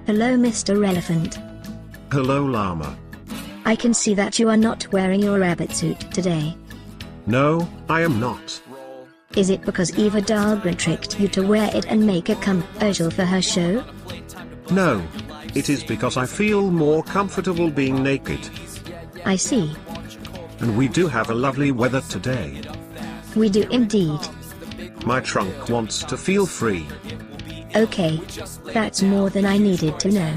Hello Mr. Elephant. Hello Llama. I can see that you are not wearing your rabbit suit today. No, I am not. Is it because Eva Dahlgren tricked you to wear it and make a commercial for her show? No. It is because I feel more comfortable being naked. I see. And we do have a lovely weather today. We do indeed. My trunk wants to feel free. Okay. That's more than I needed to know.